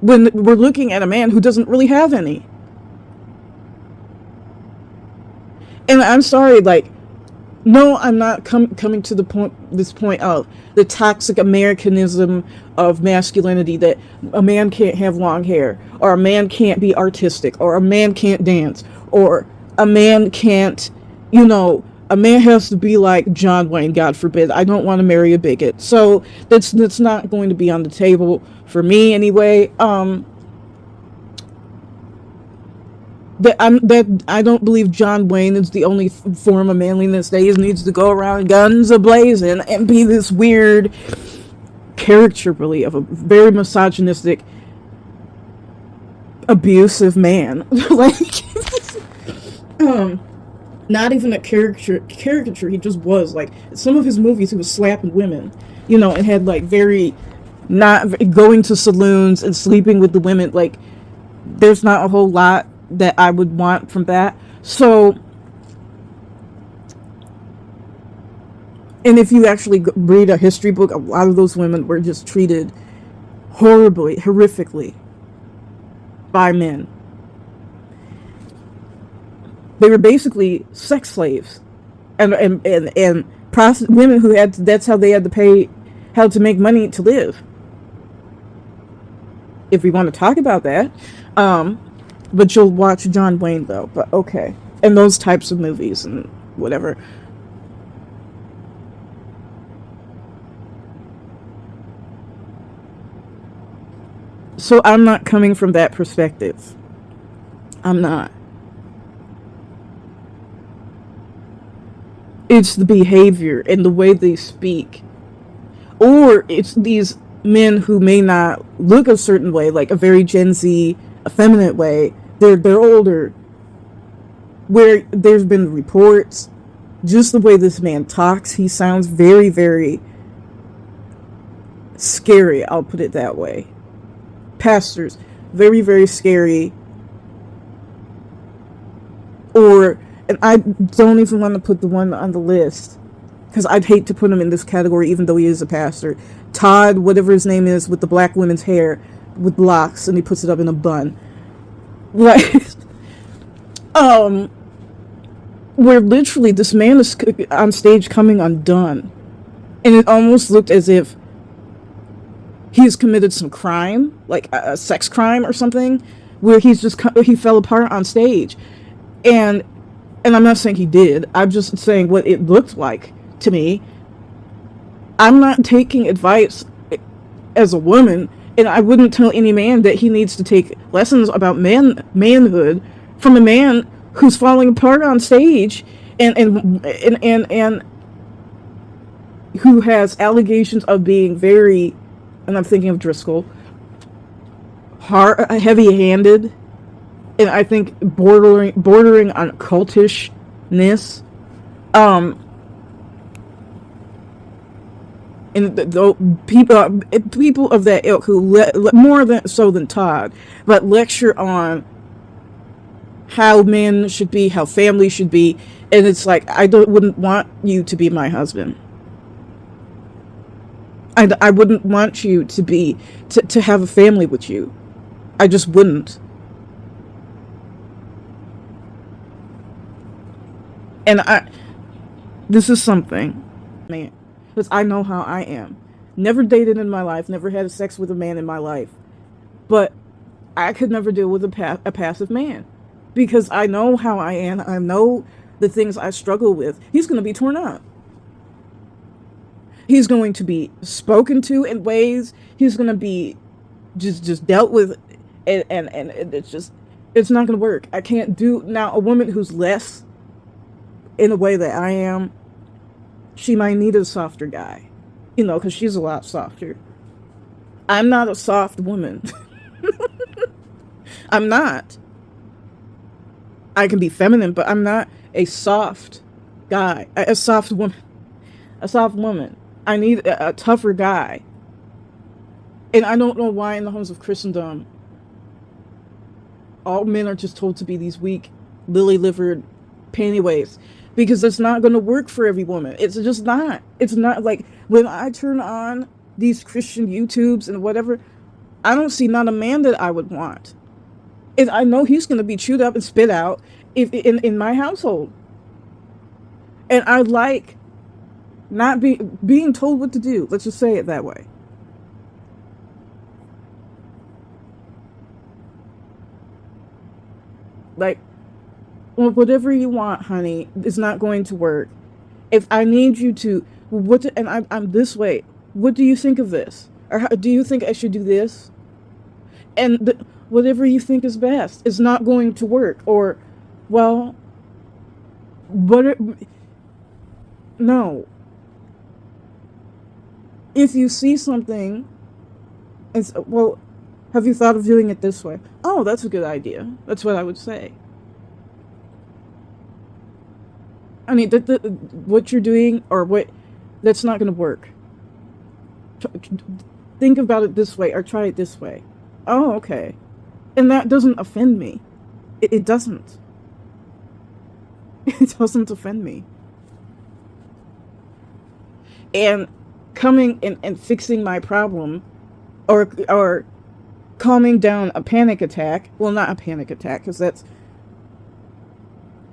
when we're looking at a man who doesn't really have any. And I'm sorry, like, no, I'm not coming to this point of the toxic Americanism of masculinity, that a man can't have long hair, or a man can't be artistic, or a man can't dance, or a man can't, a man has to be like John Wayne, God forbid. I don't want to marry a bigot. So that's not going to be on the table for me anyway. That I don't believe John Wayne is the only form of manliness that he needs to go around guns a-blazing and be this weird caricature, really, of a very misogynistic, abusive man. Like, not even a caricature. He just was, like, some of his movies he was slapping women, and had, like, very, not going to saloons and sleeping with the women. Like, there's not a whole lot that I would want from that. So, and if you actually read a history book, a lot of those women were just treated horribly, horrifically by men. They were basically sex slaves, and women who that's how they had to pay, how to make money to live. If we want to talk about that, but you'll watch John Wayne though. But okay, and those types of movies and whatever. So I'm not coming from that perspective. I'm not. It's the behavior and the way they speak. Or it's these men who may not look a certain way, like a very Gen Z, effeminate way. They're older. Where there's been reports, just the way this man talks, he sounds very, very scary, I'll put it that way. Pastors, very, very scary. And I don't even want to put the one on the list, because I'd hate to put him in this category, even though he is a pastor. Todd, whatever his name is, with the black women's hair, with locks, and he puts it up in a bun. Like, where literally this man is on stage coming undone. And it almost looked as if he's committed some crime, like a sex crime or something, where he fell apart on stage. And I'm not saying he did, I'm just saying what it looked like to me. I'm not taking advice as a woman, and I wouldn't tell any man that he needs to take lessons about manhood from a man who's falling apart on stage and who has allegations of being very, and I'm thinking of Driscoll, heavy-handed, and I think bordering on cultishness. And the people of that ilk who more than Todd, but lecture on how men should be, how family should be, and it's like, wouldn't want you to be my husband. I wouldn't want you to have a family with you. I just wouldn't. And this is something, man, because I know how I am. Never dated in my life, never had sex with a man in my life. But I could never deal with a passive man. Because I know how I am, I know the things I struggle with. He's going to be torn up. He's going to be spoken to in ways, he's going to be just dealt with, and it's not going to work. I can't do, now a woman who's less in a way that I am, she might need a softer guy, because she's a lot softer. I'm not a soft woman. I'm not. I can be feminine, but I'm not a soft guy, a soft woman. I need a tougher guy. And I don't know why in the homes of Christendom, all men are just told to be these weak, lily-livered pantyweights. Because it's not going to work for every woman. It's just not. It's not like when I turn on these Christian YouTubes and whatever, I don't see not a man that I would want. And I know he's going to be chewed up and spit out if in my household. And I like not being told what to do. Let's just say it that way. Like, well, whatever you want, honey, is not going to work. If I need you to, and I'm this way. What do you think of this? Or do you think I should do this? And whatever you think is best is not going to work. Or, well, what? No. If you see something, it's, well, have you thought of doing it this way? Oh, that's a good idea. That's what I would say. I mean, what you're doing or what, that's not going to work. Think about it this way or try it this way. Oh, okay. And that doesn't offend me. It doesn't. It doesn't offend me. And coming and fixing my problem or calming down a panic attack, well, not a panic attack, because that's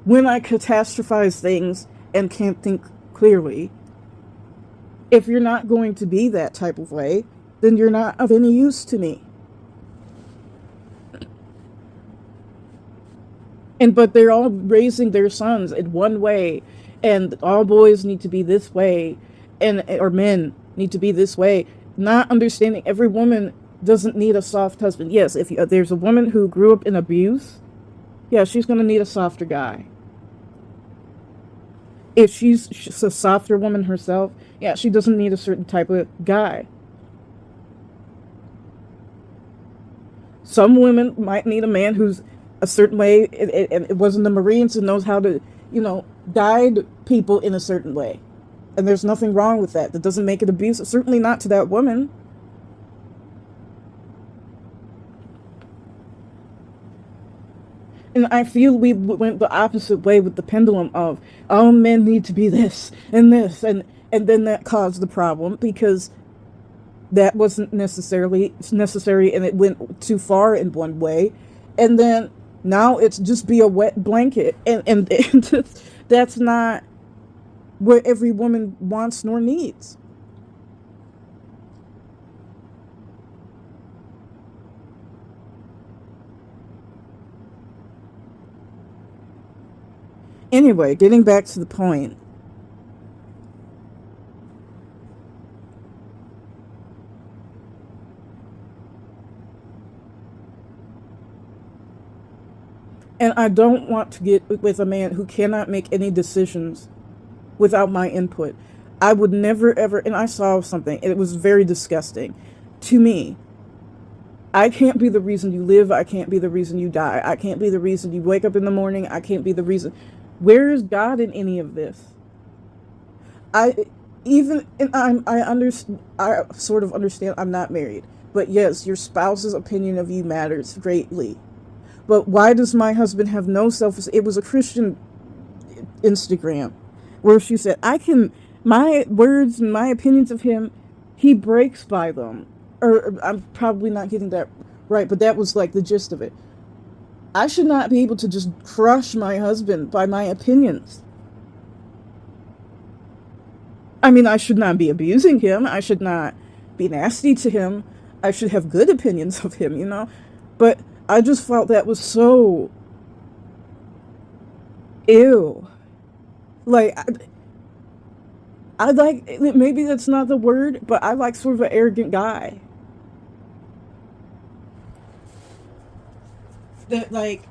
when I catastrophize things and can't think clearly. If you're not going to be that type of way, then you're not of any use to me. But they're all raising their sons in one way, and all boys need to be this way, and or men need to be this way. Not understanding every woman doesn't need a soft husband. Yes, if there's a woman who grew up in abuse, yeah, she's going to need a softer guy. If she's a softer woman herself, yeah, she doesn't need a certain type of guy. Some women might need a man who's a certain way, and it wasn't the Marines and knows how to, guide people in a certain way. And there's nothing wrong with that. That doesn't make it abusive. Certainly not to that woman. And I feel we went the opposite way with the pendulum of, oh, men need to be this, and then that caused the problem because that wasn't necessarily necessary and it went too far in one way. And then now it's just be a wet blanket. And that's not what every woman wants nor needs. Anyway, getting back to the point. And I don't want to get with a man who cannot make any decisions without my input. I would never ever, and I saw something, and it was very disgusting to me. I can't be the reason you live. I can't be the reason you die. I can't be the reason you wake up in the morning. I can't be the reason. Where is God in any of this? I even and I understand. I sort of understand. I'm not married, but yes, your spouse's opinion of you matters greatly. But why does my husband have no self? It was a Christian Instagram where she said, "I can my words and my opinions of him. He breaks by them." Or I'm probably not getting that right, but that was like the gist of it. I should not be able to just crush my husband by my opinions. I mean, I should not be abusing him. I should not be nasty to him. I should have good opinions of him. But I just felt that was so ew. Like, I like, maybe that's not the word, but I like sort of an arrogant guy. That, like,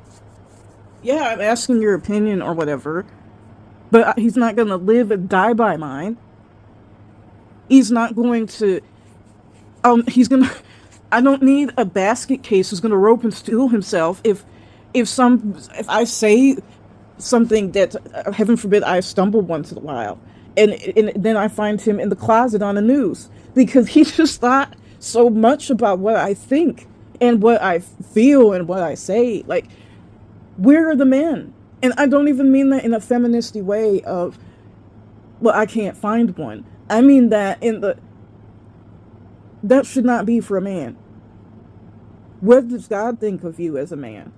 yeah, I'm asking your opinion or whatever, but he's not going to live and die by mine. He's not going to, he's going to, I don't need a basket case who's going to rope and steal himself if I say something that, heaven forbid, I stumble once in a while. And then I find him in the closet on the news because he just thought so much about what I think and what I feel and what I say. Like, where are the men? And I don't even mean that in a feministy way of, well, I can't find one. I mean that that should not be for a man. What does God think of you as a man?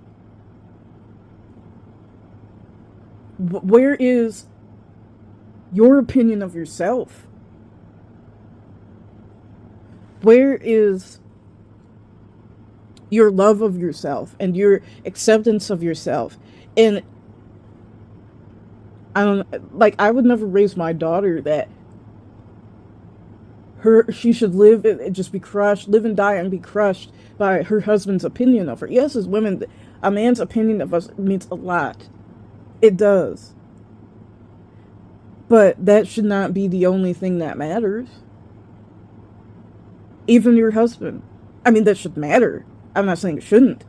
Where is your opinion of yourself? Where is your love of yourself and your acceptance of yourself? And I don't, like, I would never raise my daughter that she should live and just be crushed, live and die and be crushed by her husband's opinion of her. Yes, as women, a man's opinion of us means a lot. It does. But that should not be the only thing that matters. Even your husband. I mean, that should matter. I'm not saying it shouldn't.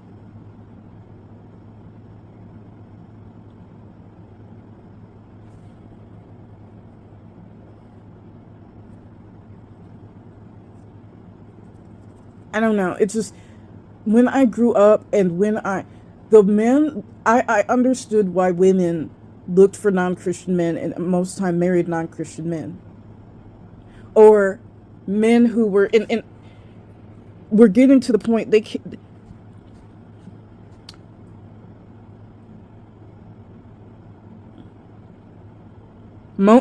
I don't know. It's just when I grew up and the men, I understood why women looked for non-Christian men and most time married non-Christian men. Or men who were in we're getting to the point they can't,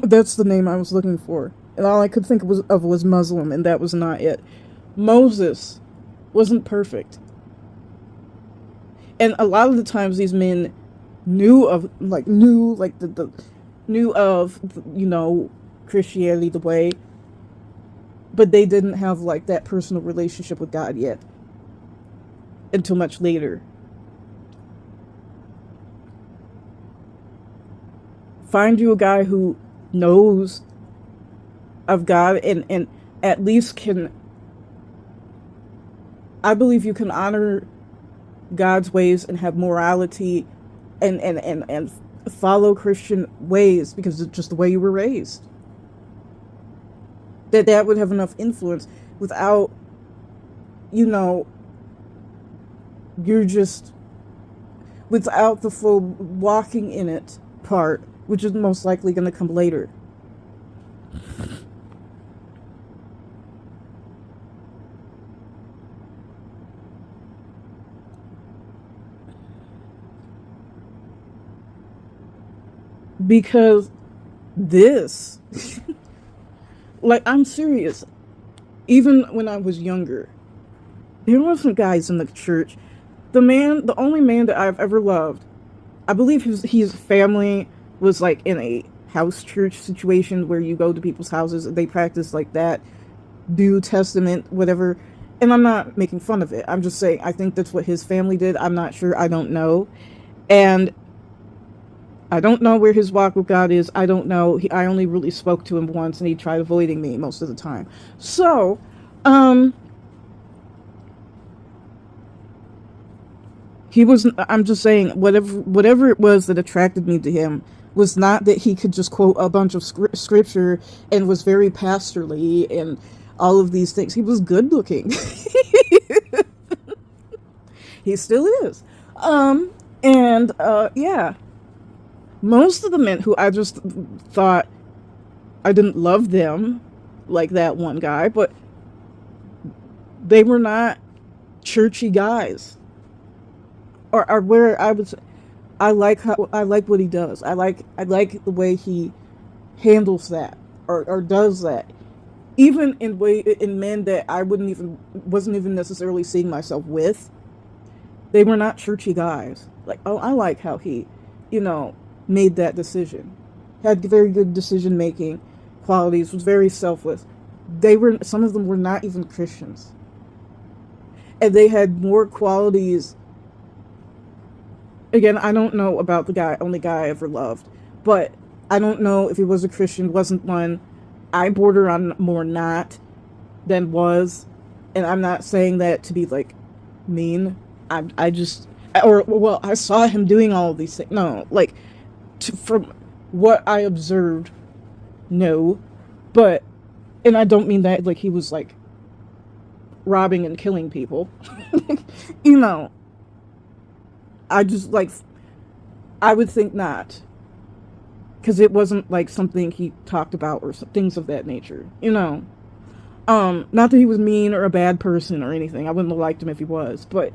that's the name I was looking for. And all I could think was Muslim, and that was not it. Moses wasn't perfect. And a lot of the times these men knew of Christianity the way, but they didn't have like that personal relationship with God yet until much later. Find you a guy who knows of God and at least can, I believe you can honor God's ways and have morality and follow Christian ways because it's just the way you were raised. That would have enough influence without, you know, you're just without the full walking in it part, which is most likely going to come later. Because this, like, I'm serious. Even when I was younger, there were some guys in the church. The only man that I've ever loved, I believe his family was like in a house church situation where you go to people's houses and they practice like that, New Testament, whatever. And I'm not making fun of it. I'm just saying I think that's what his family did. I'm not sure. I don't know. And I don't know where his walk with God is. I don't know. I only really spoke to him once, and he tried avoiding me most of the time. So, he was. I'm just saying, whatever it was that attracted me to him was not that he could just quote a bunch of scripture and was very pastorly and all of these things. He was good looking. He still is. And yeah. Most of the men who I just thought I didn't love them, like that one guy, but they were not churchy guys. Or where I like what he does. I like the way he handles that or does that. Even in men that I wasn't even necessarily seeing myself with, they were not churchy guys. Like, oh, I like how he, you know, made that decision. Had very good decision making qualities, was very selfless. Some of them were not even Christians. And they had more qualities. Again, I don't know about the only guy I ever loved, but I don't know if he was a Christian, wasn't one. I border on more not than was, and I'm not saying that to be like mean. I just, or well, I saw him doing all of these things. No, like from what I observed, no, but and I don't mean that like he was like robbing and killing people. you know, I just like I would think not, because it wasn't like something he talked about or things of that nature. Not that he was mean or a bad person or anything. I wouldn't have liked him if he was, but